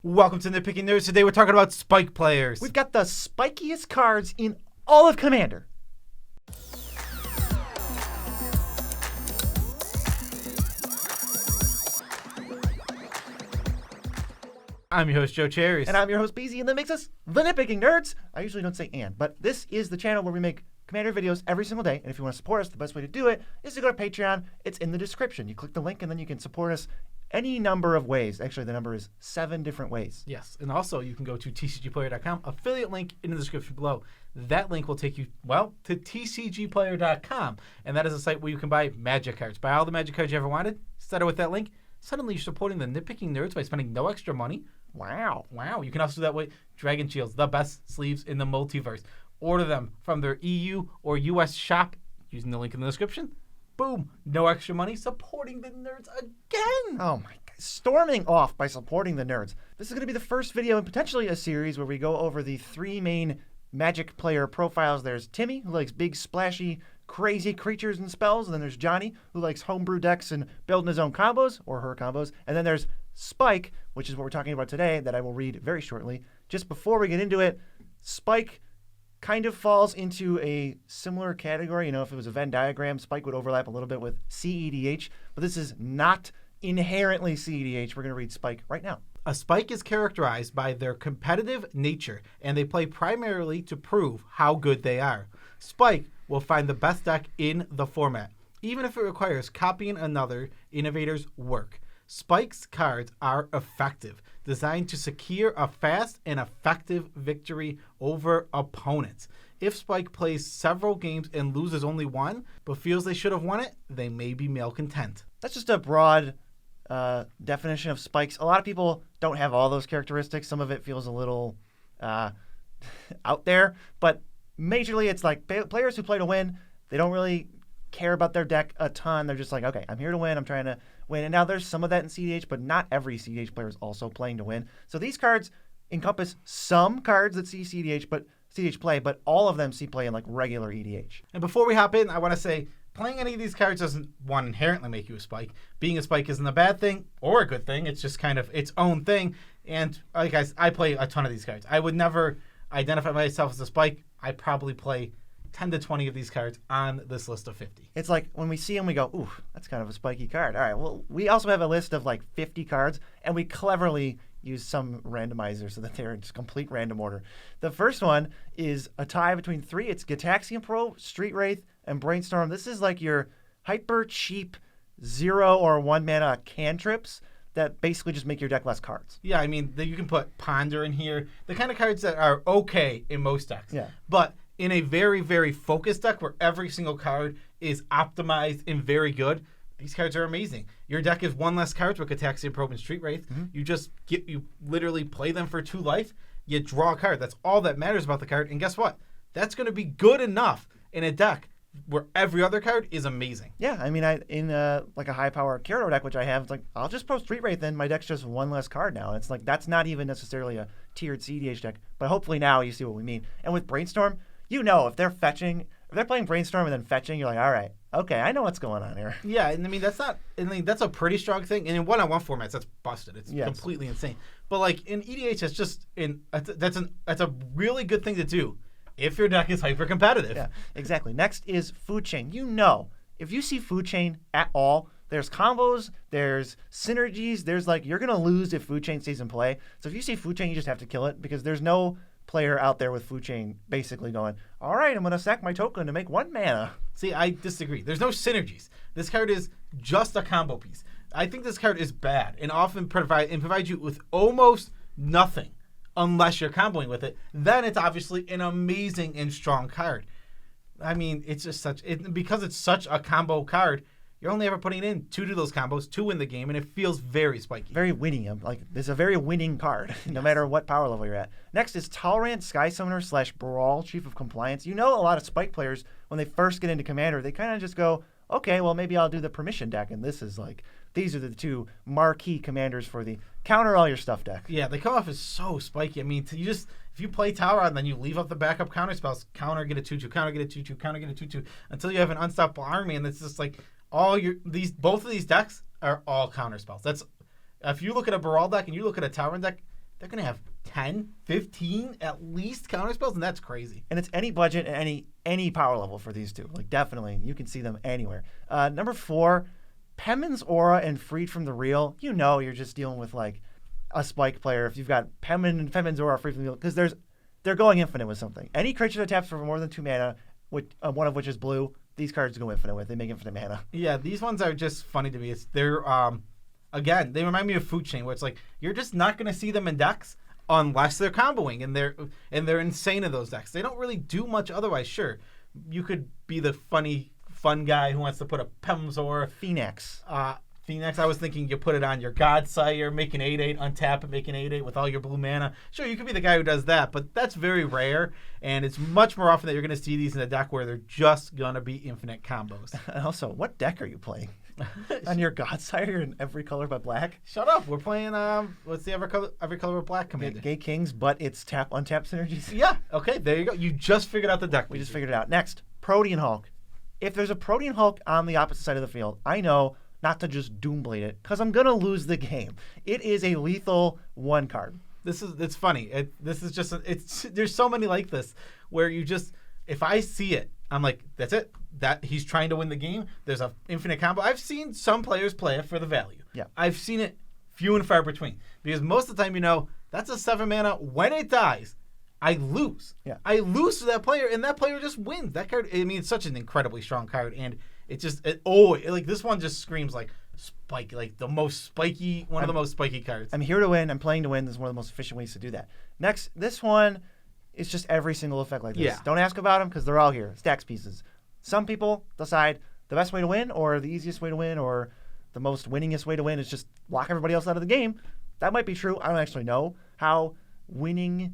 Welcome to Nitpicking Nerds. Today we're talking about spike players. We've got the spikiest cards in all of Commander. I'm your host, Joe Cherries. And I'm your host, BZ, and that makes us the Nitpicking Nerds. I usually don't say and, but this is the channel where we make Commander videos every single day. And if you want to support us, the best way to do it is to go to Patreon. It's in the description. You click the link and then you can support us any number of ways. Actually, the number is 7 different ways. Yes, and also you can go to tcgplayer.com, affiliate link in the description below. That link will take you, well, to tcgplayer.com, and that is a site where you can buy Magic cards. Buy all the Magic cards you ever wanted, start with that link. Suddenly you're supporting the Nitpicking Nerds by spending no extra money. Wow. You can also do that with Dragon Shields, the best sleeves in the multiverse. Order them from their EU or US shop using the link in the description. Boom, no extra money, supporting the nerds again. Oh my God, storming off by supporting the nerds. This is going to be the first video in potentially a series where we go over the 3 main Magic player profiles. There's Timmy, who likes big, splashy, crazy creatures and spells. And then there's Johnny, who likes homebrew decks and building his own combos, or her combos. And then there's Spike, which is what we're talking about today, that I will read very shortly. Just before we get into it, Spike kind of falls into a similar category. You know, if it was a Venn diagram, Spike would overlap a little bit with CEDH, but this is not inherently CEDH. We're going to read Spike right now. A spike is characterized by their competitive nature, and they play primarily to prove how good they are. Spike will find the best deck in the format, even if it requires copying another innovator's work. Spike's cards are effective, designed to secure a fast and effective victory over opponents. If Spike plays several games and loses only one, but feels they should have won it, they may be malcontent. That's just a broad definition of spikes. A lot of people don't have all those characteristics. Some of it feels a little out there, but majorly it's like players who play to win. They don't really care about their deck a ton. They're just like, okay, I'm here to win. I'm trying to win. And now there's some of that in CDH, but not every CDH player is also playing to win. So these cards encompass some cards that see CDH play, but all of them see play in like regular EDH. And before we hop in, I want to say playing any of these cards doesn't, one, inherently make you a spike. Being a spike isn't a bad thing or a good thing. It's just kind of its own thing. And like guys, I play a ton of these cards. I would never identify myself as a spike. I probably play 10 to 20 of these cards on this list of 50. It's like when we see them, we go, ooh, that's kind of a spiky card. All right, well, we also have a list of like 50 cards, and we cleverly use some randomizers so that they're in just complete random order. The first one is a tie between 3. It's Gitaxian Pro, Street Wraith, and Brainstorm. This is like your hyper cheap 0 or 1 mana cantrips that basically just make your deck less cards. Yeah, I mean, you can put Ponder in here. The kind of cards that are okay in most decks. Yeah. But in a very, very focused deck where every single card is optimized and very good, these cards are amazing. Your deck is 1 less cards with Gitaxian Probe and Street Wraith. Mm-hmm. You literally play them for 2 life. You draw a card. That's all that matters about the card. And guess what? That's going to be good enough in a deck where every other card is amazing. Yeah, I mean, in like a high power Kero deck, which I have, it's like, I'll just pro Street Wraith, then my deck's just 1 less card now. It's like, that's not even necessarily a tiered CDH deck. But hopefully now you see what we mean. And with Brainstorm, you know, if they're playing Brainstorm and then fetching, you're like, all right, okay, I know what's going on here. Yeah, and I mean, that's a pretty strong thing. And in one-on-one formats, that's busted. It's completely insane. But like in EDH, it's just that's a really good thing to do if your deck is hyper competitive. Yeah, exactly. Next is Food Chain. You know, if you see Food Chain at all, there's combos, there's synergies, there's like, you're going to lose if Food Chain stays in play. So if you see Food Chain, you just have to kill it because there's no player out there with Food Chain basically going, all right, I'm going to sack my token to make 1 mana. See, I disagree. There's no synergies. This card is just a combo piece. I think this card is bad and often provides you with almost nothing unless you're comboing with it. Then it's obviously an amazing and strong card. I mean, it's just because it's such a combo card, you're only ever putting in 2 to those combos to win the game, and it feels very spiky. Very winning. Like, it's a very winning card, no matter what power level you're at. Next is Tolerant Sky Summoner / Brawl Chief of Compliance. You know, a lot of spike players, when they first get into Commander, they kind of just go, okay, well, maybe I'll do the permission deck, and this is like, these are the 2 marquee commanders for the counter all your stuff deck. Yeah, they come off as so spiky. I mean, if you play Tower and then you leave up the backup counter spells, counter, get a 2/2, counter, get a 2/2, counter, get a 2/2, until you have an unstoppable army, and it's just like, both of these decks are all counter spells. That's if you look at a Baral deck and you look at a Tower deck, they're going to have 10, 15 at least counter spells, and that's crazy. And it's any budget and any power level for these two. Like, definitely, you can see them anywhere. Number 4, Pemin's Aura and Freed from the Real. You know you're just dealing with, like, a Spike player if you've got Pemin's Aura Freed from the Real, because they're going infinite with something. Any creature that taps for more than 2 mana, one of which is blue, these cards go infinite with. They make infinite mana. Yeah, these ones are just funny to me. They're again, they remind me of Food Chain, where it's like you're just not going to see them in decks unless they're comboing, and they're insane in those decks. They don't really do much otherwise. Sure, you could be the fun guy who wants to put a Pemzor. Phoenix. Phoenix, I was thinking you put it on your Godsire, make an 8/8, untap it, make an 8/8 with all your blue mana. Sure, you could be the guy who does that, but that's very rare, and it's much more often that you're going to see these in a deck where they're just going to be infinite combos. And also, what deck are you playing? On your Godsire in every color but black? Shut up. We're playing, what's the every color but black commander? Gay Kings, but it's untap synergies? Yeah, okay, there you go. You just figured out the deck. We just figured it out. Next, Protean Hulk. If there's a Protean Hulk on the opposite side of the field, I know not to just Doomblade it, because I'm going to lose the game. It is a lethal 1 card. It's funny. There's so many like this where you just, if I see it, I'm like, that's it. That he's trying to win the game. There's an infinite combo. I've seen some players play it for the value. Yeah. I've seen it few and far between, because most of the time, that's a 7 mana. When it dies, I lose. Yeah. I lose to that player, and that player just wins. That card, it's such an incredibly strong card, and this one just screams like spiky, like the most spiky, one of the most spiky cards. I'm here to win. I'm playing to win. This is one of the most efficient ways to do that. Next, this one is just every single effect like this. Yeah. Don't ask about them because they're all here. Stacks pieces. Some people decide the best way to win or the easiest way to win or the most winningest way to win is just lock everybody else out of the game. That might be true. I don't actually know how winning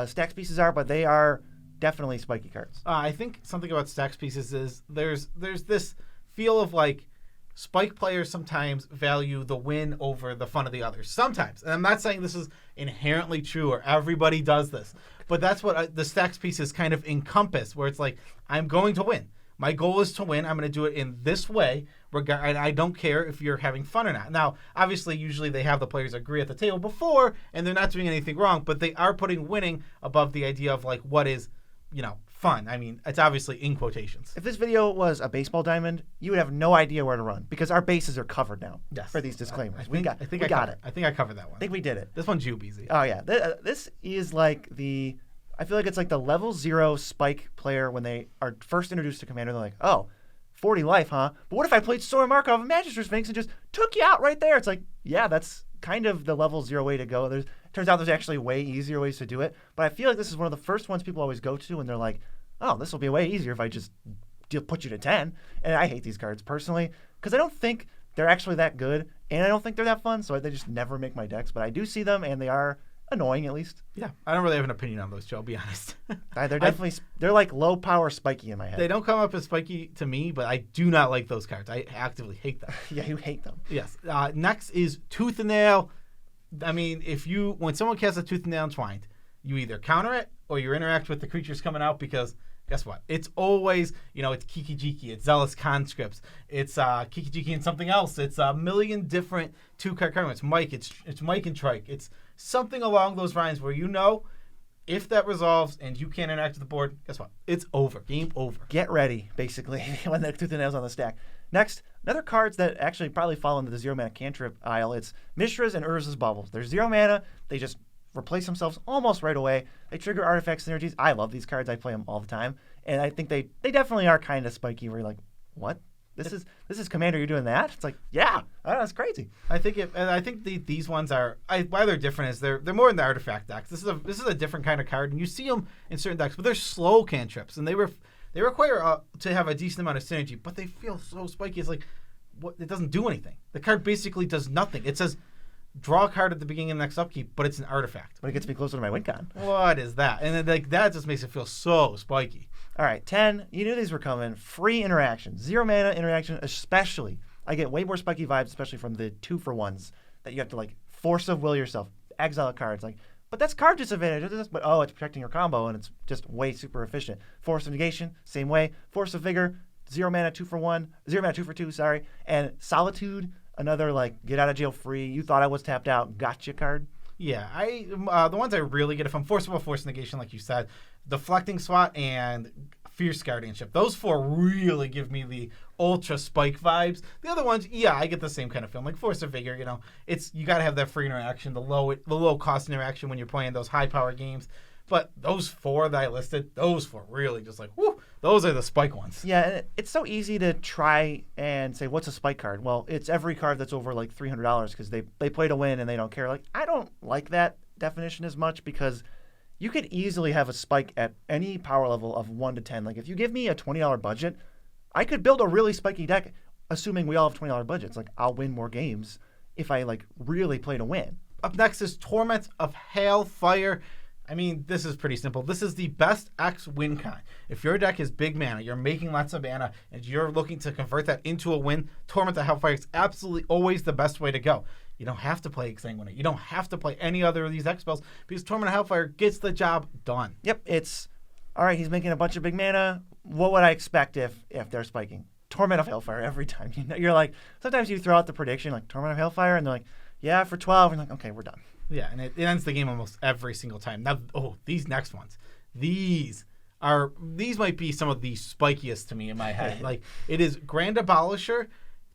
stacks pieces are, but they are definitely spiky cards. I think something about stacks pieces is there's this feel of like Spike players sometimes value the win over the fun of the others. Sometimes. And I'm not saying this is inherently true or everybody does this, but that's what the stacks pieces kind of encompass, where it's like, I'm going to win. My goal is to win. I'm going to do it in this way, and I don't care if you're having fun or not. Now, obviously, usually they have the players agree at the table before, and they're not doing anything wrong, but they are putting winning above the idea of like what is, fun. It's obviously in quotations. If this video was a baseball diamond, you would have no idea where to run because our bases are covered now for these disclaimers. We got it. I think I covered that one. I think we did it. This one's easy. Oh, yeah. This is like I feel like it's like the level 0 Spike player when they are first introduced to Commander. They're like, oh, 40 life, huh? But what if I played Sora Markov and Magister Sphinx and just took you out right there? It's like, yeah, that's kind of the level 0 way to go. Turns out there's actually way easier ways to do it. But I feel like this is one of the first ones people always go to, and they're like, oh, this will be way easier if I just put you to 10. And I hate these cards personally because I don't think they're actually that good, and I don't think they're that fun, so they just never make my decks. But I do see them, and they are annoying at least. Yeah, I don't really have an opinion on those, Joe, I'll be honest. They're definitely they're like low power spiky in my head. They don't come up as spiky to me, but I do not like those cards. I actively hate them. Yeah, you hate them. Yes. Next is Tooth and Nail. When someone casts a Tooth and Nail Entwined, you either counter it or you interact with the creatures coming out, because guess what? It's always, it's Kiki Jiki, it's Zealous Conscripts, it's Kiki Jiki and something else. It's a million different 2-card cards. It's Mike, it's Mike and Trike. It's something along those lines where if that resolves and you can't interact with the board, guess what? It's over. Game over. Get ready, basically, when the Tooth and Nail's on the stack. Next, another cards that actually probably fall into the 0-mana cantrip aisle. It's Mishra's and Urza's Bubbles. They're 0 mana. They just replace themselves almost right away. They trigger artifact synergies. I love these cards. I play them all the time. And I think they definitely are kind of spiky where you're like, what? This is Commander, you're doing that? It's like, yeah, that's crazy. I think these ones are why they're different is they're more in the artifact decks. This is a different kind of card, and you see them in certain decks, but they're slow cantrips, and they require to have a decent amount of synergy, but they feel so spiky. It's like, what? It doesn't do anything. The card basically does nothing. It says draw a card at the beginning of the next upkeep, but it's an artifact. But it gets me closer to my win con. What is that? And then that just makes it feel so spiky. All right, 10. You knew these were coming. Free interaction. 0 mana interaction, especially. I get way more spiky vibes, especially from the 2-for-1s that you have to like force of will yourself. Exile cards. But that's card disadvantage. But it's protecting your combo, and it's just way super efficient. Force of negation, same way. Force of vigor, 0 mana 2-for-1. 0 mana 2-for-2, sorry. And Solitude, another get out of jail free. You thought I was tapped out. Gotcha card. Yeah, the ones I really get, if I'm forcible force negation, like you said, deflecting swat and fierce guardianship. Those 4 really give me the ultra spike vibes. The other ones, yeah, I get the same kind of feeling. Like force of vigor, it's you got to have that free interaction, the low cost interaction when you're playing those high power games. But those 4 that I listed, those 4 really just like, whoo, those are the spike ones. Yeah, and it's so easy to try and say, what's a spike card? Well, it's every card that's over like $300 because they play to win and they don't care. Like, I don't like that definition as much because you could easily have a spike at any power level of 1 to 10. Like, if you give me a $20 budget, I could build a really spiky deck, assuming we all have $20 budgets. Like, I'll win more games if I, like, really play to win. Up next is Torment of Hailfire. I mean, this is pretty simple. This is the best X win con. If your deck is big mana, you're making lots of mana, and you're looking to convert that into a win, Torment of Hailfire is absolutely always the best way to go. You don't have to play Exsanguinate. You don't have to play any other of these X spells because Torment of Hailfire gets the job done. Yep, it's, all right, he's making a bunch of big mana. What would I expect if they're spiking? Torment of Hailfire every time. You're like, sometimes you throw out the prediction, like, Torment of Hailfire, and they're like, yeah, for 12. And you're like, okay, we're done. Yeah, and it ends the game almost every single time. Now, these next ones. These might be some of the spikiest to me in my head. Like, it is Grand Abolisher,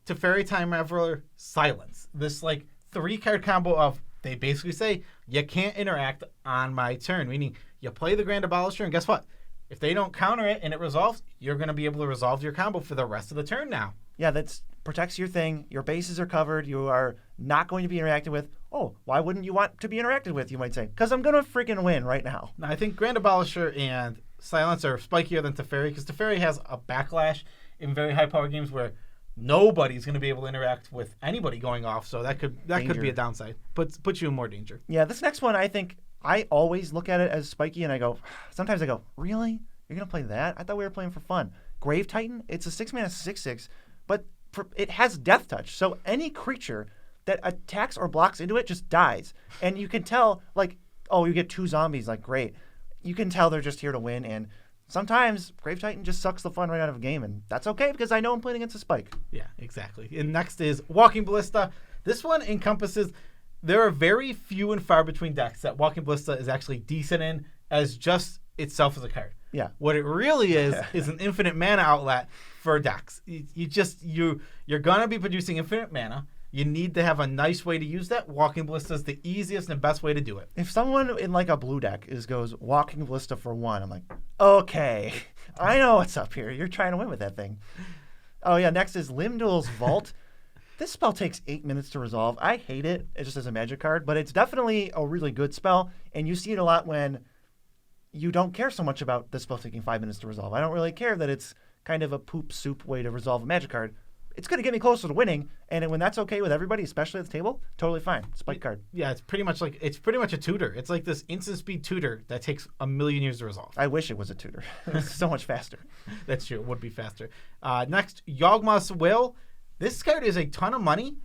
Teferi Time Traveler, Silence. This, like, 3-card combo of, they basically say, you can't interact on my turn. Meaning, you play the Grand Abolisher, and guess what? If they don't counter it and it resolves, you're going to be able to resolve your combo for the rest of the turn now. Yeah, that protects your thing. Your bases are covered. You are not going to be interacted with. Oh, why wouldn't you want to be interacted with, you might say? Because I'm going to freaking win right now. Now, I think Grand Abolisher and Silence are spikier than Teferi because Teferi has a backlash in very high-power games where nobody's going to be able to interact with anybody going off, so that could be a downside. Puts you in more danger. Yeah, this next one, I think I always look at it as spiky, and sometimes I go, really? You're going to play that? I thought we were playing for fun. Grave Titan, it's a 6-mana 6/6, but it has Death Touch, so any creature that attacks or blocks into it just dies. And you can tell, like, oh, you get 2 zombies, like, great. You can tell they're just here to win, and sometimes Grave Titan just sucks the fun right out of a game, and that's okay because I know I'm playing against a spike. Yeah, exactly. And next is Walking Ballista. This one encompasses, there are very few and far between decks that Walking Ballista is actually decent in as just itself as a card. Yeah. What it really is an infinite mana outlet for decks. You're going to be producing infinite mana. You need to have a nice way to use that. Walking Ballista is the easiest and best way to do it. If someone in like a blue deck goes Walking Ballista for 1, I'm like, okay, I know what's up here. You're trying to win with that thing. Oh yeah, next is Limdul's Vault. This spell takes 8 minutes to resolve. I hate it just as a magic card, but it's definitely a really good spell, and you see it a lot when you don't care so much about this spell taking 5 minutes to resolve. I don't really care that it's kind of a poop soup way to resolve a magic card. It's going to get me closer to winning, and when that's okay with everybody, especially at the table, totally fine. Spike card. Yeah, it's pretty much a tutor. It's like this instant speed tutor that takes a million years to resolve. I wish it was a tutor. It's so much faster. That's true. It would be faster. Next, Yawgmoth's Will. This card is a ton of money,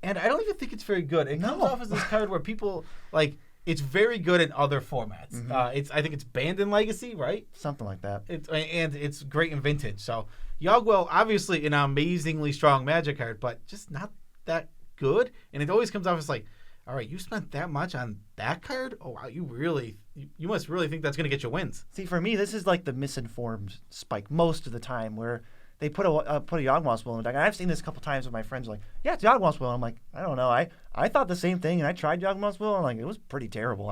and I don't even think it's very good. It comes off as this card where people like. It's very good in other formats. Mm-hmm. I think it's banned in Legacy, right? Something like that. And it's great in Vintage. So Yawgmoth, obviously an amazingly strong Magic card, but just not that good. And it always comes off as like, all right, you spent that much on that card? Oh wow, you must really think that's going to get you wins. See, for me, this is like the misinformed spike most of the time, where they put a Yawgmoth's Will in the deck. And I've seen this a couple times with my friends, like, yeah, it's Yawgmoth's Will. I'm like, I don't know. I thought the same thing, and I tried Yawgmoth's Will, and like, it was pretty terrible.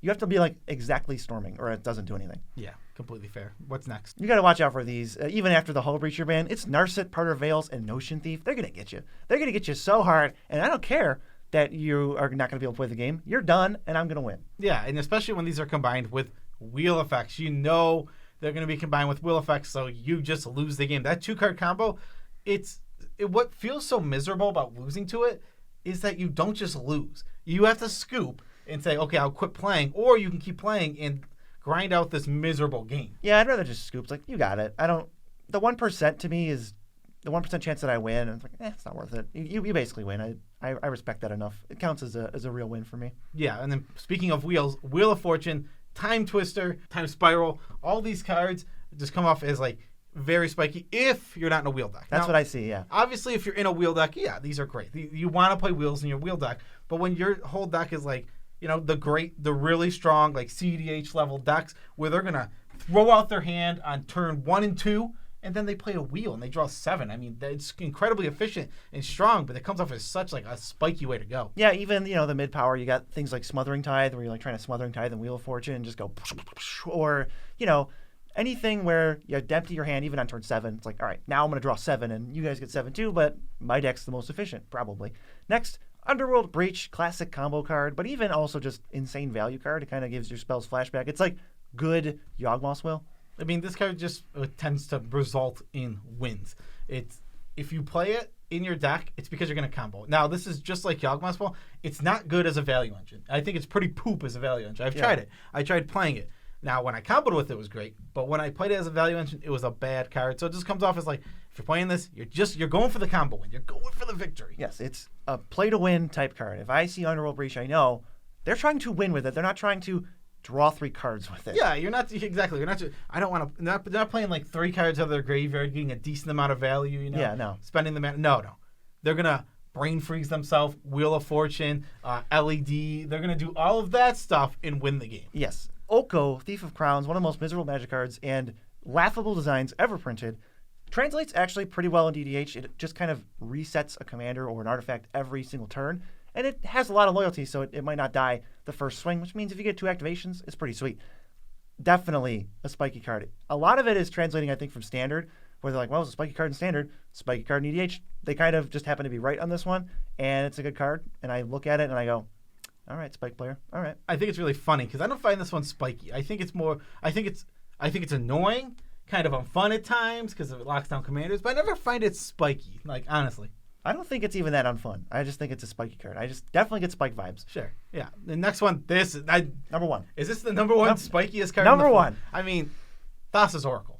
You have to be like exactly storming, or it doesn't do anything. Yeah, completely fair. What's next? You got to watch out for these. Even after the Hull Breacher ban, it's Narset, Parter Veils, and Notion Thief. They're going to get you. They're going to get you so hard, and I don't care that you are not going to be able to play the game. You're done, and I'm going to win. Yeah, and especially when these are combined with wheel effects. You know they're going to be combined with wheel effects, so you just lose the game. That 2-card combo, what feels so miserable about losing to it is that you don't just lose. You have to scoop and say, okay, I'll quit playing, or you can keep playing and grind out this miserable game. Yeah, I'd rather just scoop. It's like, you got it. The 1% to me is the 1% chance that I win, and it's like, it's not worth it. You basically win. I respect that enough. It counts as a real win for me. Yeah, and then speaking of wheels, Wheel of Fortune, Time Twister, Time Spiral, all these cards just come off as like very spiky if you're not in a wheel deck. That's what I see, yeah. Obviously, if you're in a wheel deck, yeah, these are great. You want to play wheels in your wheel deck, but when your whole deck is like, the really strong like CDH level decks where they're gonna throw out their hand on turn 1 and 2, and then they play a wheel and they draw 7. I mean, it's incredibly efficient and strong, but it comes off as such like a spiky way to go. Yeah, even the mid power, you got things like Smothering Tithe, where you're like trying to Smothering Tithe and Wheel of Fortune and just go, or anything where you empty your hand even on turn 7. It's like, all right, now I'm going to draw 7, and you guys get 7 too, but my deck's the most efficient, probably. Next, Underworld Breach, classic combo card, but even also just insane value card. It kind of gives your spells flashback. It's like good Yawgmoth's Will. I mean, this card just tends to result in wins. If you play it in your deck, it's because you're going to combo. Now, this is just like Yawgmoth's Will. It's not good as a value engine. I think it's pretty poop as a value engine. I've tried it. I tried playing it. Now, when I comboed with it, it was great. But when I played it as a value engine, it was a bad card. So it just comes off as like, if you're playing this, you're going for the combo win. You're going for the victory. Yes, it's a play-to-win type card. If I see Underworld Breach, I know they're trying to win with it. They're not trying to draw 3 cards with it. Yeah, you're not exactly. You're not. I don't want to. They're not playing like 3 cards out of their graveyard, getting a decent amount of value. Yeah, no. Spending the mana. No. They're gonna brain freeze themselves. Wheel of Fortune, LED. They're gonna do all of that stuff and win the game. Yes. Oko, Thief of Crowns, one of the most miserable Magic cards and laughable designs ever printed. Translates actually pretty well in DDH. It just kind of resets a commander or an artifact every single turn. And it has a lot of loyalty, so it might not die the first swing, which means if you get 2 activations, it's pretty sweet. Definitely a spiky card. A lot of it is translating, I think, from Standard, where they're like, well, it's a spiky card in Standard, spiky card in EDH. They kind of just happen to be right on this one, and it's a good card. And I look at it and I go, all right, Spike player. All right. I think it's really funny because I don't find this one spiky. I think it's annoying, kind of unfun at times because it locks down commanders, but I never find it spiky. Like, honestly. I don't think it's even that unfun. I just think it's a spiky card. I just definitely get Spike vibes. Sure. Yeah. The next one, number 1. Is this the number 1 spikiest card? Number 1. I mean, Thassa's Oracle.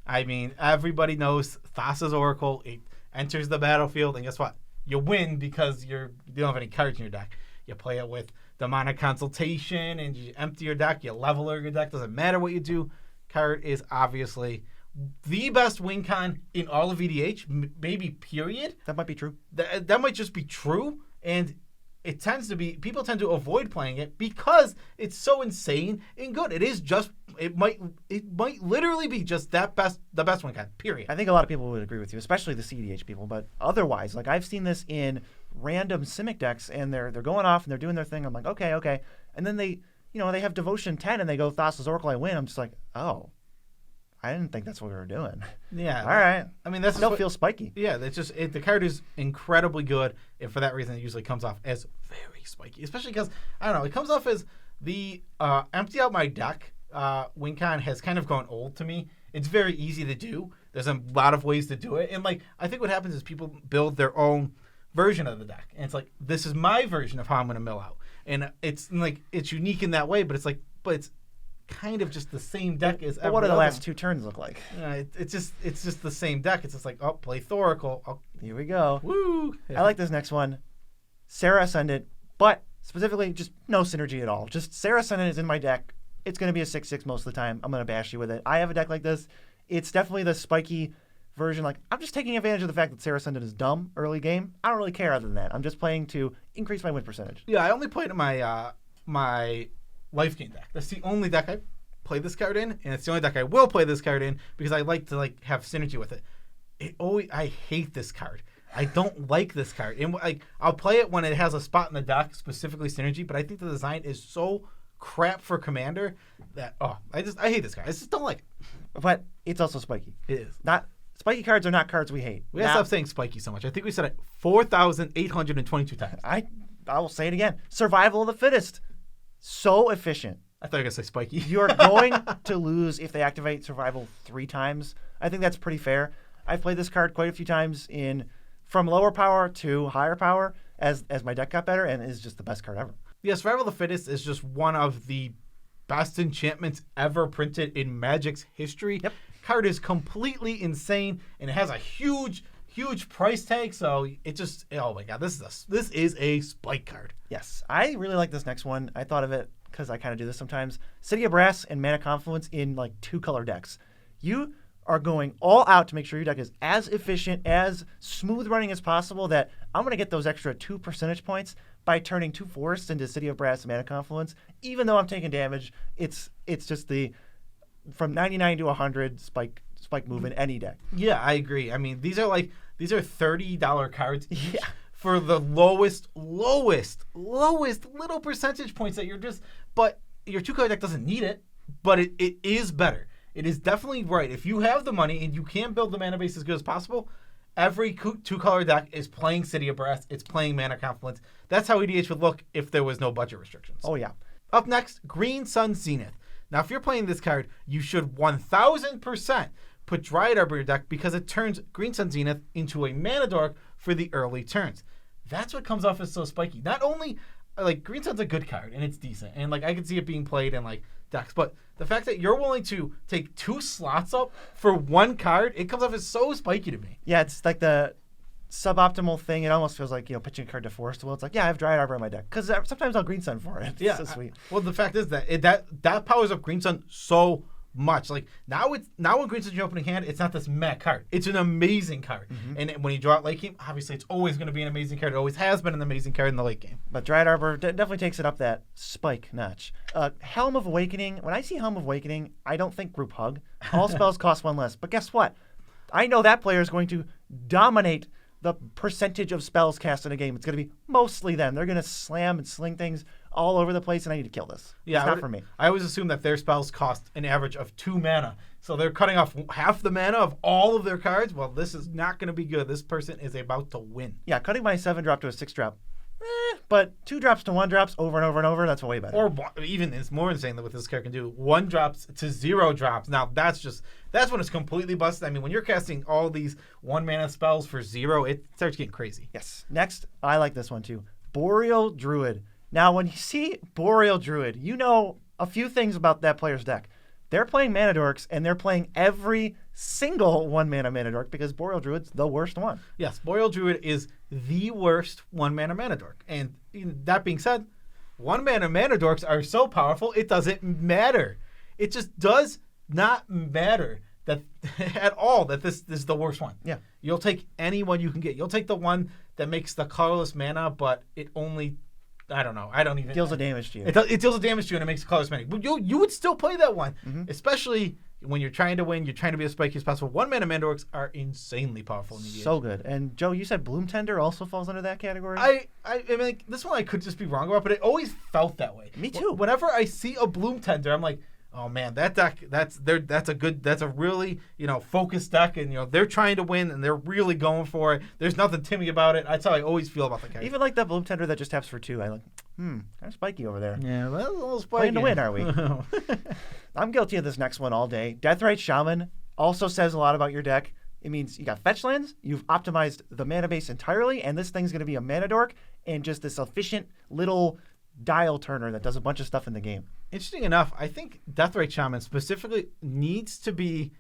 I mean, everybody knows Thassa's Oracle. It enters the battlefield, and guess what? You win because you don't have any cards in your deck. You play it with Demonic Consultation, and you empty your deck. You level your deck. Doesn't matter what you do. Card is obviously the best win con in all of EDH, maybe period. That might be true. That might just be true, and it tends to be people tend to avoid playing it because it's so insane and good. It might literally be just the best win con. Period. I think a lot of people would agree with you, especially the CDH people. But otherwise, like I've seen this in random Simic decks, and they're going off and they're doing their thing. I'm like, okay, and then they have Devotion 10 and they go Thassa's Oracle. I win. I'm just like, oh. I didn't think that's what we were doing. Yeah. All right. I mean, that's still feels spiky. Yeah, the card is incredibly good, and for that reason, it usually comes off as very spiky. Especially because I don't know, it comes off as the empty out my deck. Win con has kind of gone old to me. It's very easy to do. There's a lot of ways to do it, and like I think what happens is people build their own version of the deck, and it's like this is my version of how I'm going to mill out, and it's like it's unique in that way, but it's kind of just the same deck as every what do the other. last 2 turns look like? It's just the same deck. It's just like, oh, play Thoracle. Oh, here we go. Woo! Yeah. I like this next one. Sarah Ascendant, but specifically just no synergy at all. Just Sarah Ascendant is in my deck. It's going to be a 6/6 most of the time. I'm going to bash you with it. I have a deck like this. It's definitely the spiky version. Like I'm just taking advantage of the fact that Sarah Ascendant is dumb early game. I don't really care other than that. I'm just playing to increase my win percentage. Yeah, I only played in my my life gain deck. That's the only deck I play this card in, and it's the only deck I will play this card in because I like to have synergy with it. I hate this card. I don't like this card. And I'll play it when it has a spot in the deck, specifically synergy, but I think the design is so crap for Commander that I hate this card. I just don't like it. But it's also spiky. It is. Not spiky cards are not cards we hate. We gotta stop saying spiky so much. I think we said it 4,822 times. I will say it again. Survival of the fittest. So efficient. I thought you were going to say spiky. You're going to lose if they activate survival 3 times. I think that's pretty fair. I've played this card quite a few times from lower power to higher power as my deck got better, and is just the best card ever. Yeah, Survival of the Fittest is just one of the best enchantments ever printed in Magic's history. Yep. Card is completely insane, and it has a huge price tag, so it just, oh my god, this is a spike card. Yes, I really like this next one. I thought of it because I kind of do this sometimes. City of Brass and Mana Confluence in like 2-color decks. You are going all out to make sure your deck is as efficient, as smooth running as possible, that I'm going to get those extra 2 percentage points by turning 2 forests into City of Brass Mana Confluence. Even though I'm taking damage, it's just the from 99 to 100 spike move in any deck. Yeah, I agree. I mean, these are $30 cards each. Yeah. For the lowest little percentage points that but your 2-color deck doesn't need it, but it is better. It is definitely right. If you have the money and you can build the mana base as good as possible, every 2-color deck is playing City of Brass. It's playing Mana Confluence. That's how EDH would look if there was no budget restrictions. Oh, yeah. Up next, Green Sun Zenith. Now, if you're playing this card, you should 1,000% put Dryad Arbor in your deck because it turns Green Sun Zenith into a mana dork for the early turns. That's what comes off as so spiky. Not only, Green Sun's a good card, and it's decent, and, I could see it being played in, decks, but the fact that you're willing to take 2 slots up for 1 card, it comes off as so spiky to me. Yeah, it's like the suboptimal thing. It almost feels like, pitching a card to Forest Will. It's like, yeah, I have Dryad Arbor in my deck. Because sometimes I'll Green Sun for it. Yeah. It's so sweet. Well, the fact is that powers up Green Sun so much. Now when Green Sun's your opening hand, it's not this meh card. It's an amazing card. Mm-hmm. And when you draw it late game, obviously it's always going to be an amazing card. It always has been an amazing card in the late game. But Dryad Arbor definitely takes it up that spike notch. Helm of Awakening. When I see Helm of Awakening, I don't think Group Hug. All spells cost 1 less. But guess what? I know that player is going to dominate the percentage of spells cast in a game. It's going to be mostly them. They're going to slam and sling things all over the place, and I need to kill this. Yeah, it's not for me. I always assume that their spells cost an average of 2 mana. So they're cutting off half the mana of all of their cards. Well, this is not going to be good. This person is about to win. Yeah, cutting my 7-drop to a 6-drop. But 2 drops to 1 drops over and over and over, that's way better. Or even, it's more insane that what this card can do. 1 drops to 0 drops. Now, that's when it's completely busted. I mean, when you're casting all these 1 mana spells for 0, it starts getting crazy. Yes. Next, I like this one too. Boreal Druid. Now, when you see Boreal Druid, you know a few things about that player's deck. They're playing Mana Dorks, and they're playing every single 1-mana Mana Dork because Boreal Druid's the worst one. Yes, Boreal Druid is the worst 1-mana Mana Dork. And that being said, 1-mana Mana Dorks are so powerful, it doesn't matter. It just does not matter that at all that this is the worst one. Yeah. You'll take any one you can get. You'll take the one that makes the colorless mana, but it only... I don't know. I don't even... Deals a damage to you. It deals a damage to you and it makes a colorless mana. But you would still play that one, especially when you're trying to win. You're trying to be as spiky as possible. 1-mana Mana Dorks are insanely powerful in EDH. So good. And Joe, you said Bloom Tender also falls under that category? I mean, this one I could just be wrong about, but it always felt that way. Me too. Whenever I see a Bloom Tender, I'm like, oh man, that deck, that's a really, focused deck, and they're trying to win and they're really going for it. There's nothing Timmy about it. That's how I always feel about the character. Even like that Bloom Tender that just taps for 2, I'm like, kind of spiky over there. Yeah, well, a little spiky. Playing to win, are we? I'm guilty of this next one all day. Deathrite Shaman also says a lot about your deck. It means you got fetch lands, you've optimized the mana base entirely, and this thing's going to be a mana dork and just this efficient little dial turner that does a bunch of stuff in the game. Interesting enough, I think Deathrite Shaman specifically needs to be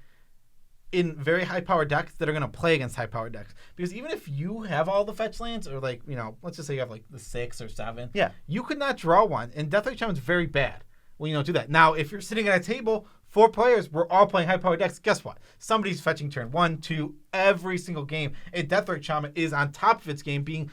in very high-powered decks that are going to play against high-powered decks. Because even if you have all the fetch lands, or let's just say you have the 6 or 7, you could not draw one, and Deathrite Shaman's very bad when you don't do that. Now, if you're sitting at a table, 4 players, we're all playing high-powered decks, guess what? Somebody's fetching turn 1, 2, every single game, and Deathrite Shaman is on top of its game, being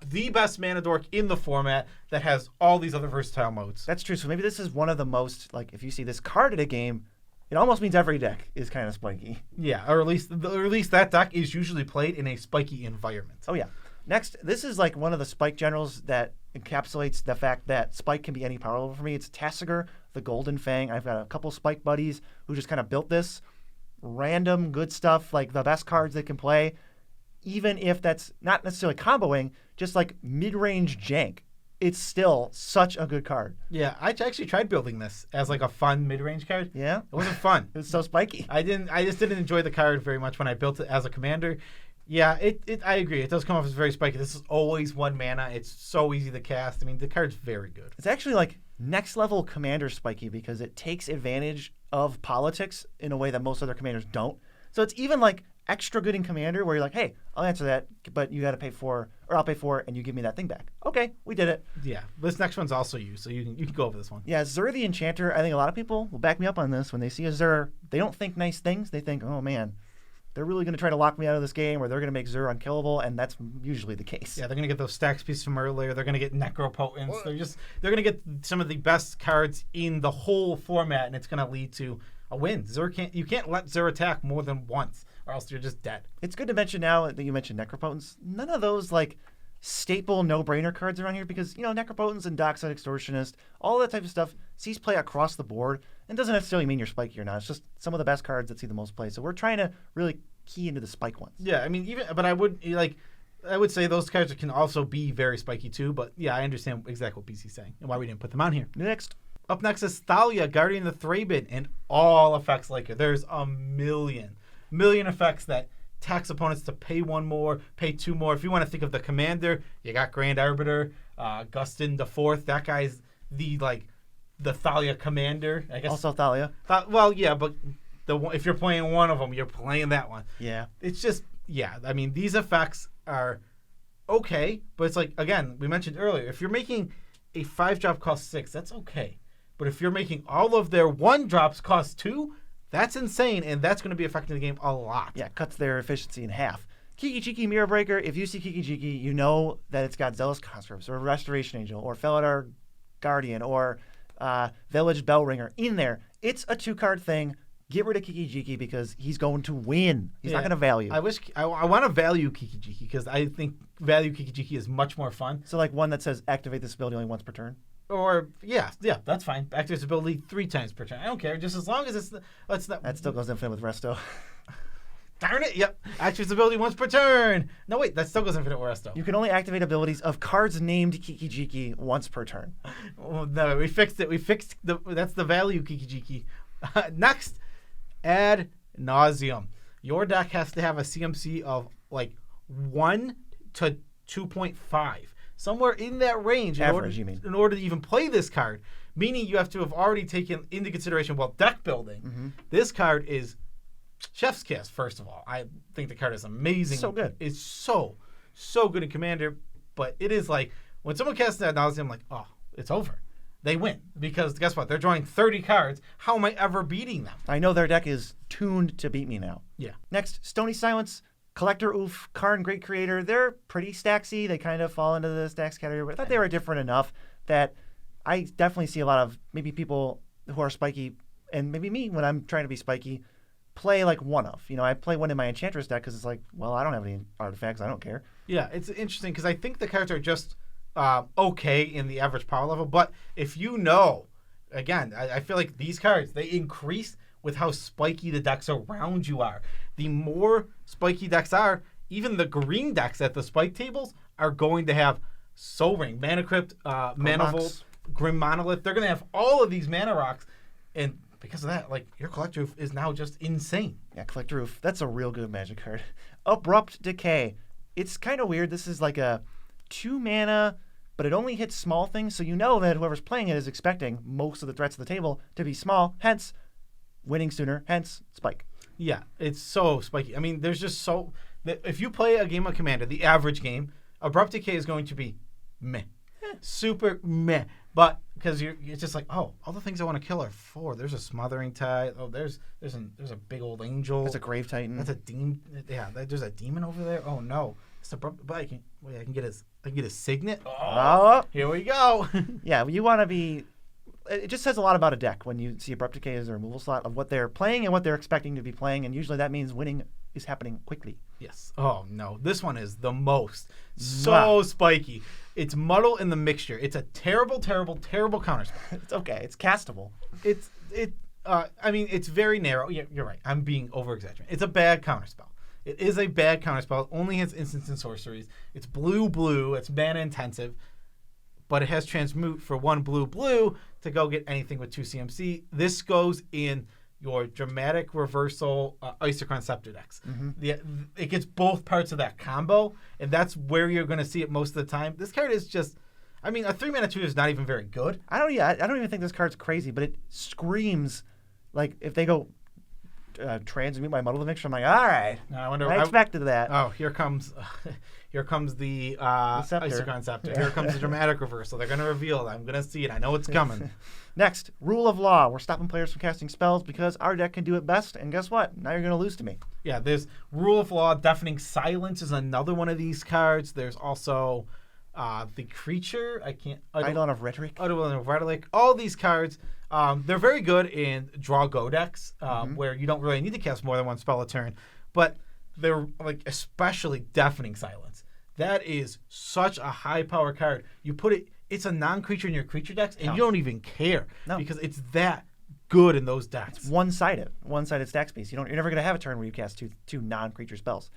the best mana dork in the format that has all these other versatile modes. That's true. So maybe this is one of the most, if you see this card at a game, it almost means every deck is kind of spiky. Yeah, or at least that deck is usually played in a spiky environment. Oh, yeah. Next, this is one of the spike generals that encapsulates the fact that spike can be any power level for me. It's Tasigur, the Golden Fang. I've got a couple spike buddies who just kind of built this. Random good stuff, the best cards they can play. Even if that's not necessarily comboing, just mid-range jank. It's still such a good card. Yeah, I actually tried building this as a fun mid-range card. Yeah? It wasn't fun. It was so spiky. I just didn't enjoy the card very much when I built it as a commander. Yeah, I agree. It does come off as very spiky. This is always 1 mana. It's so easy to cast. I mean, the card's very good. It's actually next level commander spiky because it takes advantage of politics in a way that most other commanders don't. So it's even extra good in commander where you're hey, I'll answer that, but you got to pay 4, or I'll pay 4 and you give me that thing back. Okay, we did it. Yeah, this next one's also you, so you can go over this one. Yeah, Zur the Enchanter. I think a lot of people will back me up on this. When they see a Zur, they don't think nice things. They think, oh man, they're really going to try to lock me out of this game, or they're going to make Zur unkillable, and that's usually the case. Yeah, they're going to get those stacks pieces from earlier. They're going to get Necropotence. They're going to get some of the best cards in the whole format, and it's going to lead to a win. You can't let Zur attack more than once, or else you're just dead. It's good to mention now that you mentioned Necropotence. None of those staple no-brainer cards around here because, Necropotence and Dockside Extortionist, all that type of stuff sees play across the board and doesn't necessarily mean you're spiky or not. It's just some of the best cards that see the most play. So we're trying to really key into the spike ones. Yeah, I mean, but I would say those cards can also be very spiky too, but yeah, I understand exactly what BC's saying and why we didn't put them on here. Up next is Thalia, Guardian of the Thraben, and all effects like it. There's a million effects that tax opponents to pay 1 more, pay 2 more. If you want to think of the commander, you got Grand Arbiter, Gustin the Fourth. That guy's the Thalia commander, I guess. Also Thalia. Well, yeah, but if you're playing one of them, you're playing that one. Yeah. It's just, I mean, these effects are okay, but it's again, we mentioned earlier, if you're making a 5-drop cost 6, that's okay. But if you're making all of their 1-drops cost 2, that's insane, and that's going to be affecting the game a lot. Yeah, cuts their efficiency in half. Kiki-Jiki Mirror Breaker, if you see Kiki-Jiki, you know that it's got Zealous Conscripts, or Restoration Angel, or Felidar Guardian, or Village Bellringer in there. It's a 2-card thing. Get rid of Kiki-Jiki because he's going to win. He's not going to value. I want to value Kiki-Jiki because I think value Kiki-Jiki is much more fun. So one that says activate this ability only once per turn? Or, yeah, that's fine. Activate this ability 3 times per turn. I don't care, just as long as it's not... That still goes infinite with Resto. Darn it, yep. Activate this ability once per turn. No, wait, that still goes infinite with Resto. You can only activate abilities of cards named Kiki-Jiki once per turn. Oh, no, we fixed it. That's the value Kiki-Jiki. Next, Ad Nauseum. Your deck has to have a CMC of 1 to 2.5. Somewhere in that range in order to even play this card, meaning you have to have already taken into consideration deck building. Mm-hmm. This card is chef's kiss, first of all. I think the card is amazing. So good. It's so good in Commander, but it is when someone casts Ad Nauseum, I'm like, oh, it's over. They win because guess what? They're drawing 30 cards. How am I ever beating them? I know their deck is tuned to beat me now. Yeah. Next, Stony Silence. Collector Oof, Karn Great Creator, they're pretty stacksy. They kind of fall into the stacks category, but I thought they were different enough that I definitely see a lot of maybe people who are spiky, and maybe me when I'm trying to be spiky, play one of. I play one in my Enchantress deck because it's I don't have any artifacts. I don't care. Yeah, it's interesting because I think the cards are just okay in the average power level, but if again, I feel like these cards, they increase with how spiky the decks around you are. The more spiky decks are, even the green decks at the spike tables are going to have Soul Ring, Mana Crypt, Manifold, Grim Monolith. They're going to have all of these mana rocks, and because of that, your Collector Roof is now just insane. Yeah, Collector Roof, that's a real good Magic card. Abrupt Decay. It's kind of weird. This is a 2 mana, but it only hits small things, so you know that whoever's playing it is expecting most of the threats of the table to be small, hence winning sooner, hence spike. Yeah, it's so spiky. I mean, there's just if you play a game of Commander, the average game, Abrupt Decay is going to be meh. Super meh. But because it's just all the things I want to kill are 4. There's a Smothering Tide. Oh, there's a big old angel. There's a Grave Titan. That's a demon. Yeah, there's a demon over there. Oh no. It's Abrupt, but I can get his Signet. Oh, here we go. Yeah, you want to be. It just says a lot about a deck when you see Abrupt Decay as a removal slot of what they're playing and what they're expecting to be playing, and usually that means winning is happening quickly. Yes. Oh, no. This one is the most. So spiky. It's Muddle in the Mixture. It's a terrible, terrible, terrible counterspell. It's okay. It's castable. I mean, it's very narrow. Yeah, you're right. I'm being over-exaggerating. It's a bad counterspell. It is a bad counterspell. It only has instants and sorceries. It's blue. It's mana intensive. But it has Transmute for 1 blue to go get anything with 2 CMC. This goes in your Dramatic Reversal Isochron Scepter decks. Mm-hmm. It gets both parts of that combo, and that's where you're going to see it most of the time. This card is just, a 3-mana 2 is not even very good. I don't even think this card's crazy, but it screams if they go transmute my muddle mixture. I'm like, all right. Now, I wonder. I expected that. Oh, here comes the Isochron Scepter. Here comes the dramatic reversal. They're going to reveal it. I'm going to see it. I know it's coming. Next, rule of law. We're stopping players from casting spells because our deck can do it best. And guess what? Now you're going to lose to me. Yeah, there's rule of law. Deafening Silence is another one of these cards. There's also the creature. Eidolon of Rhetoric. Eidolon of Rhetoric. All these cards. They're very good in draw go decks where you don't really need to cast more than one spell a turn. But they're like especially Deafening Silence. That is such a high power card. You put it. It's a non-creature in your creature decks, and you don't even care because it's that good in those decks. It's one-sided stack space. You're never going to have a turn where you cast two non-creature spells.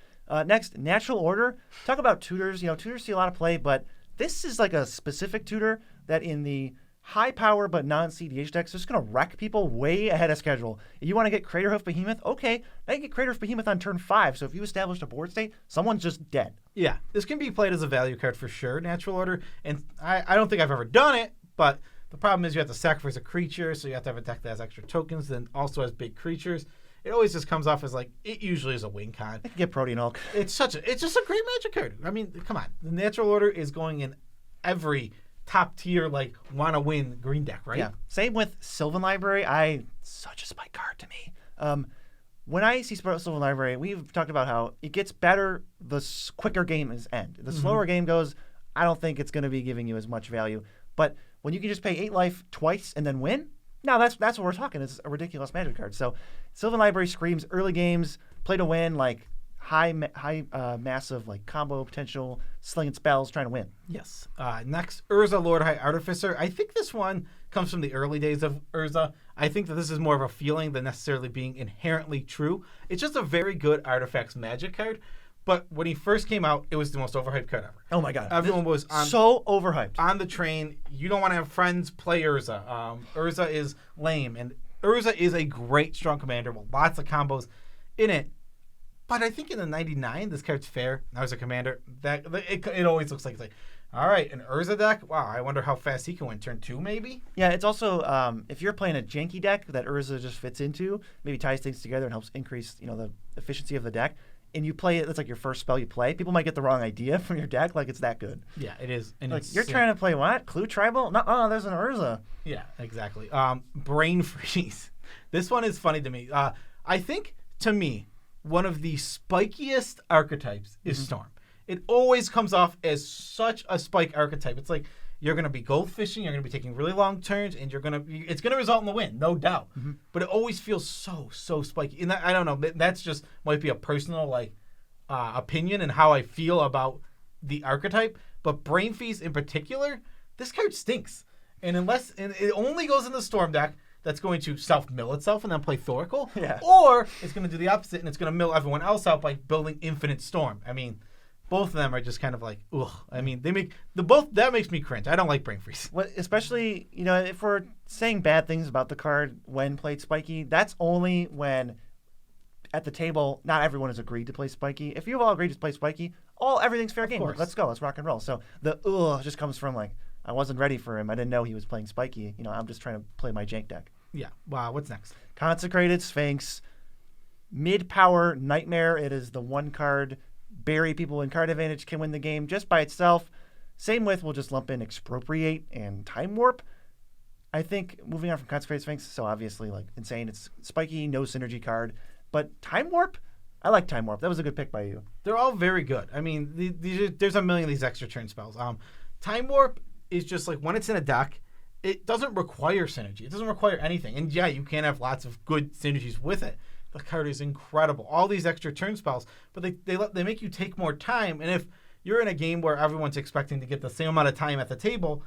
Next, Natural Order. Talk about tutors. Tutors see a lot of play, but this is like a specific tutor that in the high power but non-CDH decks is just going to wreck people way ahead of schedule. If you want to get Craterhoof Behemoth, okay, now you get Craterhoof Behemoth on turn 5. So if you establish a board state, someone's just dead. Yeah, this can be played as a value card for sure, Natural Order. And I don't think I've ever done it, but the problem is you have to sacrifice a creature, so you have to have a deck that has extra tokens, then also has big creatures. It always just comes off as like, it usually is a win con. I can get Protean Hulk. It's just a great Magic card. I mean, come on. The Natural Order is going in every top tier, like, want to win green deck, right? Yeah. Same with Sylvan Library. Such a spike card to me. When I see Sylvan Library, we've talked about how it gets better the quicker games end. The slower game goes, I don't think it's going to be giving you as much value. But when you can just pay 8 life twice and then win, now that's what we're talking. It's a ridiculous Magic card. So Sylvan Library screams early games, play to win, like high massive like combo potential, slinging spells, trying to win. Yes. Next, Urza, Lord High Artificer. I think this one comes from the early days of Urza. I think that this is more of a feeling than necessarily being inherently true. It's just a very good Artifacts Magic card. But when he first came out, it was the most overhyped card ever. Oh my God. Everyone was so overhyped. On the train. You don't want to have friends, play Urza. Urza is lame. And Urza is a great strong commander with lots of combos in it. But I think in the 99, this card's fair. Now as a commander, it always looks like it's like, all right, an Urza deck? Wow, I wonder how fast he can win. Turn 2, maybe? Yeah, it's also, if you're playing a janky deck that Urza just fits into, maybe ties things together and helps increase, the efficiency of the deck, and you play it, that's like your first spell you play, people might get the wrong idea from your deck, like it's that good. Yeah, it is. And like, you're trying to play what? Clue Tribal? No, there's an Urza. Yeah, exactly. Brain Freeze. This one is funny to me. I think, to me, one of the spikiest archetypes is Storm. It always comes off as such a spike archetype. It's like you're going to be gold fishing, you're going to be taking really long turns, and it's going to result in the win, no doubt. But it always feels so spiky. And I don't know, that's just might be a personal opinion and how I feel about the archetype. But Brain Freeze in particular, this card stinks. And it only goes in the Storm deck. That's going to self-mill itself and then play Thoracle. Yeah. Or it's going to do the opposite and it's going to mill everyone else out by building Infinite Storm. I mean, both of them are just kind of like, ugh. I mean, that makes me cringe. I don't like Brain Freeze. Well, especially, if we're saying bad things about the card when played spiky, that's only when at the table, not everyone has agreed to play spiky. If you've all agreed to play spiky, everything's fair game. Course. Let's go. Let's rock and roll. So the just comes from like, I wasn't ready for him. I didn't know he was playing spiky. I'm just trying to play my jank deck. Yeah. Wow. What's next? Consecrated Sphinx. Mid-power Nightmare. It is the one card. Bury people in card advantage can win the game just by itself. Same with, we'll just lump in Expropriate and Time Warp. I think moving on from Consecrated Sphinx, so obviously like insane. It's spiky, no synergy card. But Time Warp, I like Time Warp. That was a good pick by you. They're all very good. I mean, there's a million of these extra turn spells. Time Warp is just like when it's in a deck, it doesn't require synergy. It doesn't require anything. And yeah, you can have lots of good synergies with it. The card is incredible. All these extra turn spells, but they make you take more time. And if you're in a game where everyone's expecting to get the same amount of time at the table,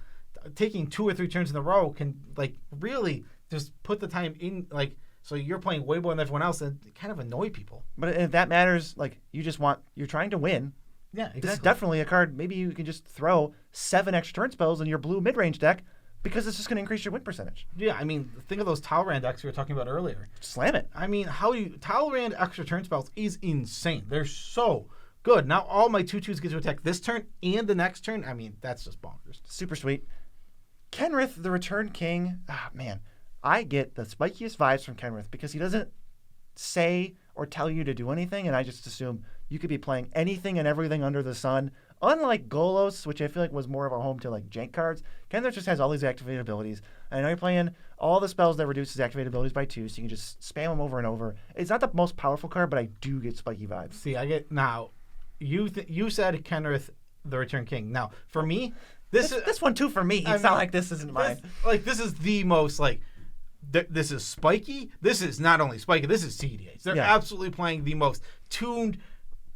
taking 2 or 3 turns in a row can like really just put the time in, like, so you're playing way more than everyone else and kind of annoy people. But if that matters, like you're trying to win. Yeah, exactly. This is definitely a card. Maybe you can just throw 7 extra turn spells in your blue mid-range deck because it's just going to increase your win percentage. Yeah, I mean, think of those Talrand decks we were talking about earlier. Slam it. I mean, Talrand extra turn spells is insane. They're so good. Now all my 2/2s get to attack this turn and the next turn. I mean, that's just bonkers. Super sweet. Kenrith, the Return King. Ah, man. I get the spikiest vibes from Kenrith because he doesn't say or tell you to do anything, and I just assume you could be playing anything and everything under the sun. Unlike Golos, which I feel like was more of a home to like jank cards, Kender just has all these activated abilities. I know you're playing all the spells that reduces activated abilities by 2, so you can just spam them over and over. It's not the most powerful card, but I do get spiky vibes. See, I get now. You said Kenrith, the Return King. Now, for me, this one too for me. It's not like this isn't mine. This is the most like. This is spiky. This is not only spiky. This is CDH. They're absolutely playing the most tuned,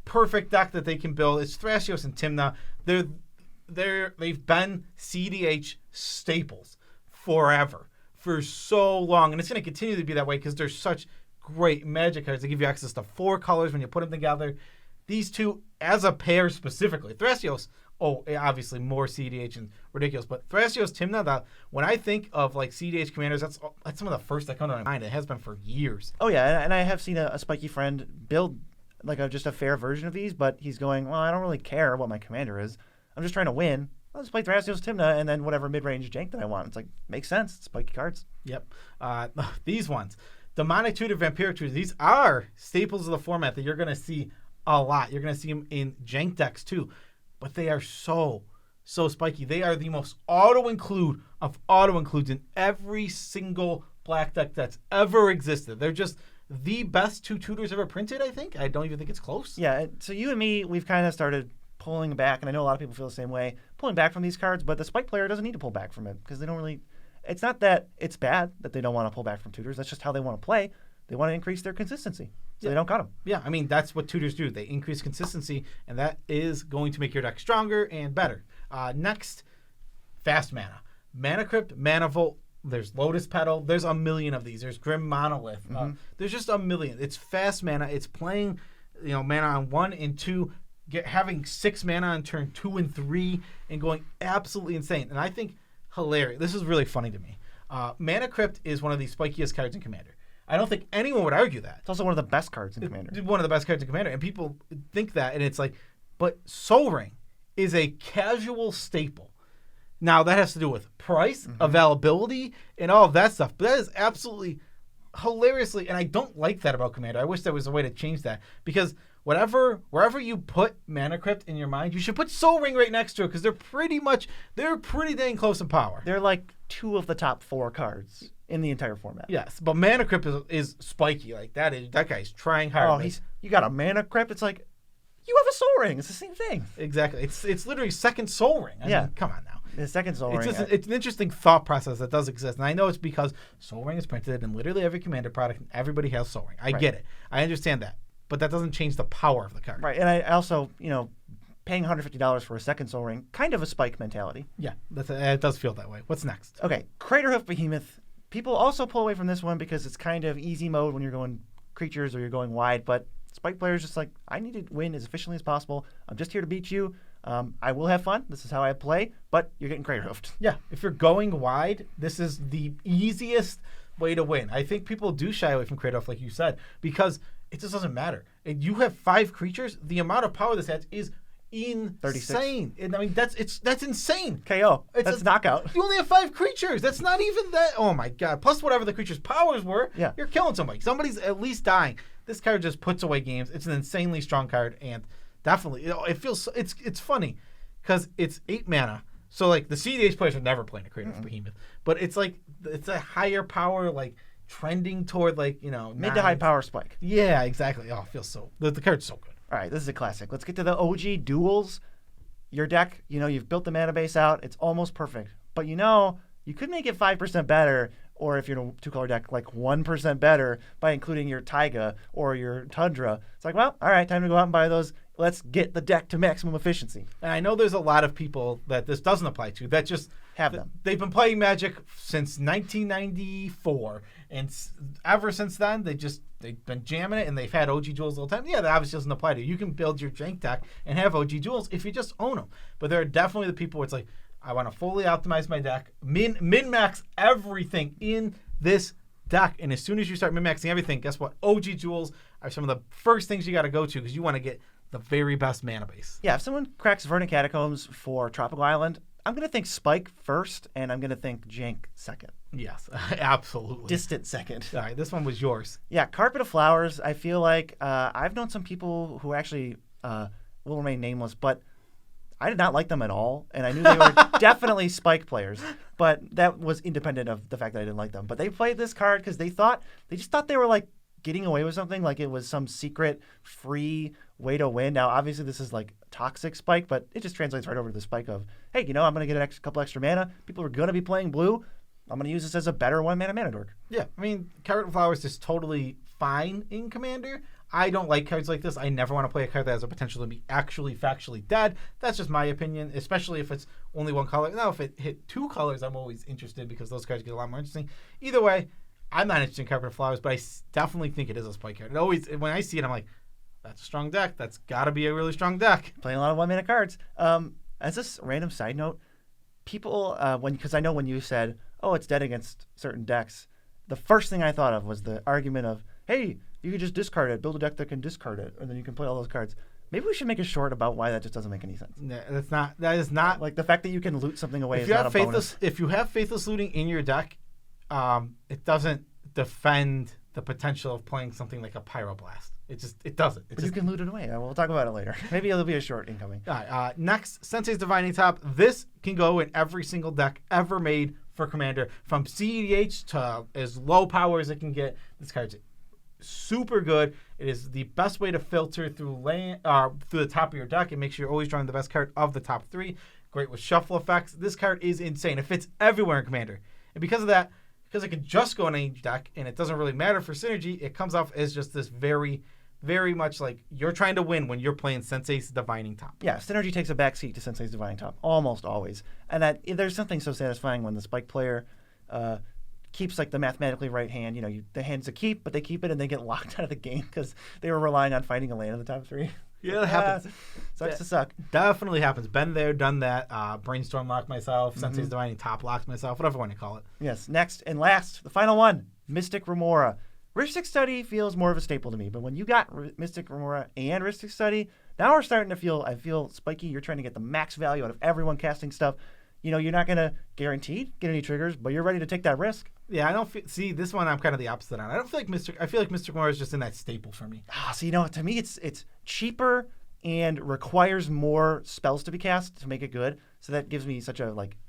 perfect deck that they can build. It's Thrasios and Tymna. They've been CDH staples forever, for so long, and it's going to continue to be that way because they're such great Magic cards. They give you access to 4 colors when you put them together. These two, as a pair specifically, Thrasios. Oh, obviously more CDH and ridiculous, but Thrasios, Tymna. When I think of like CDH commanders, that's some of the first that come to my mind. It has been for years. Oh yeah, and I have seen a spiky friend build like just a fair version of these, but he's going, well, I don't really care what my commander is. I'm just trying to win. I'll just play Thrasios, Tymna, and then whatever mid-range jank that I want. It's like, makes sense. It's spiky cards. Yep. These ones. Demonic Tutor, Vampiric Tutor. These are staples of the format that you're going to see a lot. You're going to see them in jank decks too. But they are so spiky. They are the most auto-include of auto-includes in every single black deck that's ever existed. They're just the best 2 tutors ever printed, I think. I don't even think it's close. Yeah, so you and me, we've kind of started pulling back, and I know a lot of people feel the same way, pulling back from these cards, but the spike player doesn't need to pull back from it because they don't really... It's not that it's bad that they don't want to pull back from tutors. That's just how they want to play. They want to increase their consistency. So they don't cut them. Yeah, I mean, that's what tutors do. They increase consistency, and that is going to make your deck stronger and better. Next, fast mana. Mana Crypt, Mana Vault, there's Lotus Petal. There's a million of these. There's Grim Monolith. There's just a million. It's fast mana. It's playing mana on 1 and 2, having 6 mana on turn 2 and 3, and going absolutely insane. And I think hilarious. This is really funny to me. Mana Crypt is one of the spikiest cards in Commander. I don't think anyone would argue that. It's also one of the best cards in Commander. One of the best cards in Commander. And people think that, and it's like, but Soul Ring is a casual staple. Now, that has to do with price, availability, and all of that stuff. But that is absolutely hilariously, and I don't like that about Commander. I wish there was a way to change that. Because wherever you put Mana Crypt in your mind, you should put Soul Ring right next to it, because they're pretty dang close in power. They're like 2 of the top 4 cards in the entire format. Yes, but Mana Crypt is spiky. Like that guy's trying hard. Oh, you got a Mana Crypt. It's like you have a Soul Ring. It's the same thing. Exactly. It's literally second Soul Ring. I mean, come on now. The second Soul Ring. It's an interesting thought process that does exist, and I know it's because Soul Ring is printed in literally every Commander product, and everybody has Soul Ring. I get it. I understand that, but that doesn't change the power of the card. Right, and I also, paying $150 for a second Soul Ring, kind of a spike mentality. Yeah, it does feel that way. What's next? Okay, Craterhoof Behemoth. People also pull away from this one because it's kind of easy mode when you're going creatures or you're going wide, but spike players just like, I need to win as efficiently as possible. I'm just here to beat you. I will have fun. This is how I play, but you're getting Craterhoofed. Yeah, if you're going wide, this is the easiest way to win. I think people do shy away from Craterhoof, like you said, because it just doesn't matter. And you have 5 creatures, the amount of power this has is insane. 36. And I mean, that's insane. KO. That's knockout. You only have 5 creatures. That's not even that. Oh my god. Plus whatever the creature's powers were. Yeah. You're killing somebody. Somebody's at least dying. This card just puts away games. It's an insanely strong card, and definitely it feels it's funny because it's 8 mana. So like the CDH players are never playing a Craterhoof Behemoth, but it's like it's a higher power, like trending toward like mid to high power spike. Yeah, exactly. Oh, it feels so. The card's so good. All right, this is a classic. Let's get to the OG duels. Your deck, you've built the mana base out. It's almost perfect. But you could make it 5% better, or if you're in a 2-color deck, like 1% better by including your Taiga or your Tundra. It's like, well, all right, time to go out and buy those. Let's get the deck to maximum efficiency. And I know there's a lot of people that this doesn't apply to that just have them. They've been playing Magic since 1994, and ever since then they've been jamming it, and they've had OG duels all the time. Yeah, that obviously doesn't apply to you. You can build your jank deck and have OG duels if you just own them. But there are definitely the people where it's like, I want to fully optimize my deck, min-max everything in this deck. And as soon as you start min-maxing everything, guess what? OG duels are some of the first things you got to go to because you want to get the very best mana base. Yeah, if someone cracks Verdant Catacombs for Tropical Island, I'm going to think Spike first, and I'm going to think Jank second. Yes, absolutely. Distant second. All right, this one was yours. Yeah, Carpet of Flowers. I feel like I've known some people who actually will remain nameless, but I did not like them at all, and I knew they were definitely Spike players, but that was independent of the fact that I didn't like them. But they played this card because they just thought they were like getting away with something, like it was some secret free way to win. Now, obviously, this is like toxic Spike, but it just translates right over to the Spike of, hey, I'm going to get a couple extra mana. People are going to be playing blue. I'm going to use this as a better mana dork. Yeah, I mean, Carrot and Flowers is totally fine in Commander. I don't like cards like this. I never want to play a card that has a potential to be actually factually dead. That's just my opinion, especially if it's only one color. Now, if it hit 2 colors, I'm always interested because those cards get a lot more interesting. Either way, I'm not interested in Carpet of Flowers, but I definitely think it is a Spike card. It always, when I see it, I'm like, that's a strong deck. That's got to be a really strong deck. Playing a lot of 1-mana cards. As this random side note, people, because I know when you said, oh, it's dead against certain decks, the first thing I thought of was the argument of, hey, you can just discard it, build a deck that can discard it, and then you can play all those cards. Maybe we should make a short about why that just doesn't make any sense. That is not like the fact that you can loot something away is not a bonus. If you have Faithless Looting in your deck, it doesn't defend the potential of playing something like a Pyroblast. It doesn't. But you can loot it away. We'll talk about it later. Maybe it'll be a short incoming. All right, next, Sensei's Divining Top. This can go in every single deck ever made for Commander, from CEDH to as low power as it can get. This card's super good. It is the best way to filter through the top of your deck. It makes sure you're always drawing the best card of the top 3. Great with shuffle effects. This card is insane. It fits everywhere in Commander. And because of that, because it can just go in any deck and it doesn't really matter for synergy, it comes off as just this very, very much like you're trying to win when you're playing Sensei's Divining Top. Yeah, synergy takes a backseat to Sensei's Divining Top, almost always. And there's something so satisfying when the Spike player keeps like the mathematically right hand. The hand's a keep, but they keep it and they get locked out of the game because they were relying on fighting a land in the top 3. Yeah, that happens. Sucks to suck. Definitely happens. Been there, done that. Brainstorm locked myself. Sensei's Divining Top locked myself. Whatever you want to call it. Yes. Next and last, the final one, Mystic Remora. Rhystic Study feels more of a staple to me, but when you got Mystic Remora and Rhystic Study, now we're starting to I feel Spiky, you're trying to get the max value out of everyone casting stuff. You're not going to guaranteed get any triggers, but you're ready to take that risk. Yeah, I don't see this one. I'm kind of the opposite on. I feel like Mystic Remora is just in that staple for me. To me, it's cheaper and requires more spells to be cast to make it good. So that gives me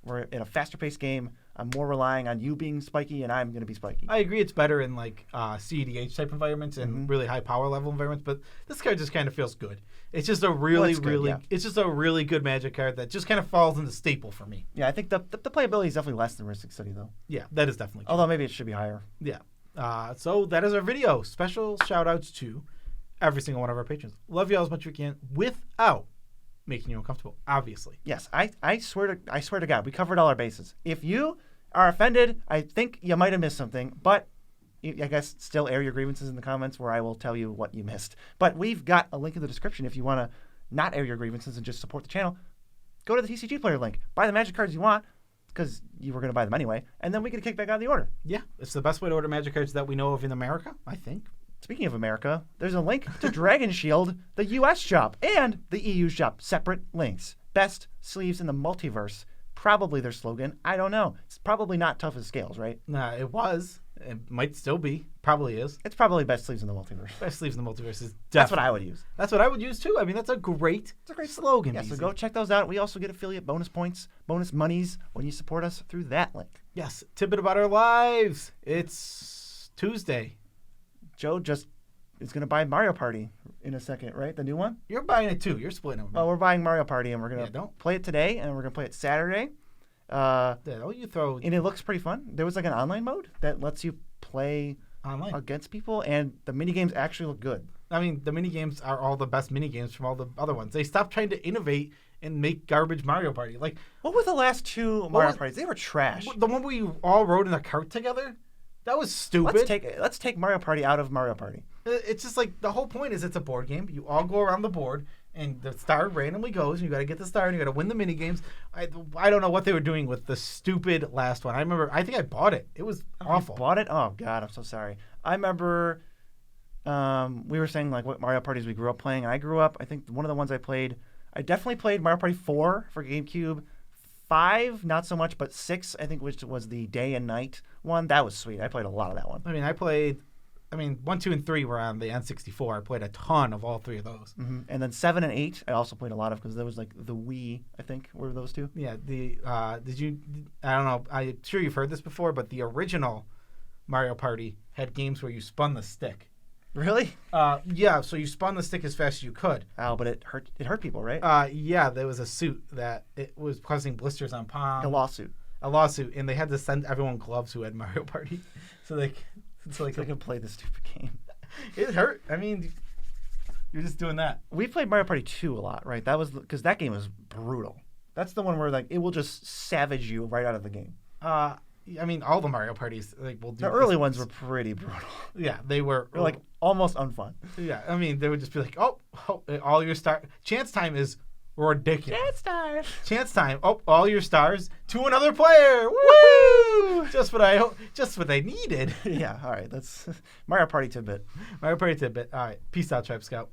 we're in a faster paced game. I'm more relying on you being Spiky, and I'm going to be Spiky. I agree. It's better in CEDH type environments and really high power level environments, but this card just kind of feels good. It's just a really good Magic card that just kind of falls in the staple for me. Yeah, I think the playability is definitely less than Rhystic Study, though. Yeah, that is definitely true. Although maybe it should be higher. Yeah. So that is our video. Special shout outs to every single one of our patrons. Love you all as much as we can without making you uncomfortable, obviously. Yes, I swear to God, we covered all our bases. If you are offended, I think you might have missed something, but I guess still air your grievances in the comments where I will tell you what you missed. But we've got a link in the description if you want to not air your grievances and just support the channel. Go to the TCG Player link. Buy the Magic cards you want, because you were going to buy them anyway, and then we get a kickback out of the order. Yeah, it's the best way to order Magic cards that we know of in America, I think. Speaking of America, there's a link to Dragon Shield, the U.S. shop, and the EU shop. Separate links. Best sleeves in the multiverse. Probably their slogan. I don't know. It's probably not tough as scales, right? Nah, it was. It might still be. Probably is. It's probably best sleeves in the multiverse. Best sleeves in the multiverse is definitely. That's what I would use. That's what I would use too. I mean, that's a great slogan. Yeah, so go check those out. We also get affiliate bonus points, bonus monies when you support us through that link. Yes. Tidbit about our lives. It's Tuesday. Joe just is going to buy Mario Party in a second, right? The new one? You're buying it too. You're splitting it with me. Oh, we're buying Mario Party, and we're going to play it today, and we're going to play it Saturday. And it looks pretty fun. There was like an online mode that lets you play online against people, and the mini games actually look good. I mean, the mini games are all the best mini games from all the other ones. They stopped trying to innovate and make garbage Mario Party. Like, what were the last 2 Mario Parties? They were trash. The one where you all rode in a cart together? That was stupid. Let's take Mario Party out of Mario Party. It's just like the whole point is it's a board game. You all go around the board, and the star randomly goes, and you got to get the star, and you got to win the mini games. I don't know what they were doing with the stupid last one. I think I bought it. It was awful. You bought it? Oh God, I'm so sorry. I remember we were saying like what Mario parties we grew up playing. I grew up. I think one of the ones I definitely played Mario Party 4 for GameCube. 5, not so much, but 6, I think, which was the day and night one. That was sweet. I played a lot of that one. I mean, 1, 2, and 3 were on the N64. I played a ton of all 3 of those. Mm-hmm. And then 7 and 8, I also played a lot of because there was like the Wii, I think, were those 2. Yeah. I don't know. I'm sure you've heard this before, but the original Mario Party had games where you spun the stick. Really? Yeah. So you spun the stick as fast as you could. Oh, but it hurt people, right? Yeah. There was a suit that it was causing blisters on palms. A lawsuit. And they had to send everyone gloves who had Mario Party, so they could play the stupid game. It hurt. I mean, you're just doing that. We played Mario Party 2 a lot, right? That was because that game was brutal. That's the one where like it will just savage you right out of the game. I mean, all the Mario Parties will do. The early ones were pretty brutal. Yeah, they were like almost unfun. Yeah, I mean, they would just be like, oh all your chance time is ridiculous. Chance time. Oh, all your stars to another player. Woo! Just what I needed. Yeah. All right. That's Mario Party tidbit. Mario Party tidbit. All right. Peace out, Tribe Scout.